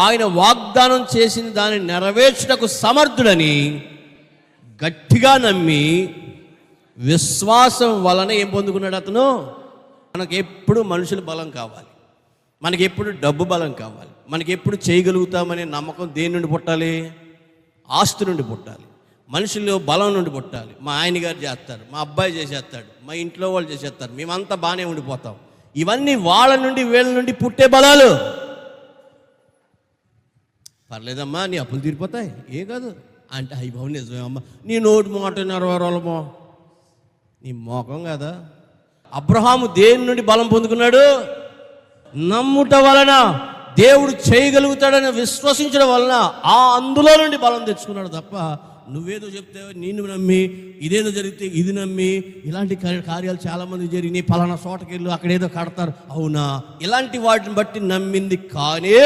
ఆయన వాగ్దానం చేసిన దాన్ని నెరవేర్చుటకు సమర్థుడని గట్టిగా నమ్మి విశ్వాసం వలన ఏం పొందుకున్నాడు అతను? మనకి ఎప్పుడు మనుషుల బలం కావాలి, మనకి ఎప్పుడు డబ్బు బలం కావాలి, మనకి ఎప్పుడు చేయగలుగుతామనే నమ్మకం దేని నుండి పుట్టాలి? ఆస్తి నుండి పుట్టాలి, మనుషులు బలం నుండి పుట్టాలి. మా ఆయన గారు చేస్తారు, మా అబ్బాయి చేసేస్తాడు, మా ఇంట్లో వాళ్ళు చేసేస్తారు, మేమంతా బాగానే ఉండిపోతాం. ఇవన్నీ వాళ్ళ నుండి వీళ్ళ నుండి పుట్టే బలాలు. పర్లేదమ్మా, నీ అప్పులు తీరిపోతాయి, ఏ కాదు అంటే అయ్యి బాబు నిజమే అమ్మా, నీ నోటి మాట నెరవేరాలమ్మా, నీ మోకం కదా. అబ్రహాము దేని నుండి బలం పొందుకున్నాడు? నమ్ముట వలన, దేవుడు చేయగలుగుతాడని విశ్వసించడం వలన అందులో నుండి బలం తెచ్చుకున్నాడు తప్ప నువ్వేదో చెప్తే నిన్ను నమ్మి, ఇదేదో జరిగితే ఇది నమ్మి, ఇలాంటి కార్యాలు చాలామంది జరిగినాయి, పలానా చోటకెళ్ళు అక్కడేదో కడతారు, అవునా, ఇలాంటి వాటిని బట్టి నమ్మింది. కానీ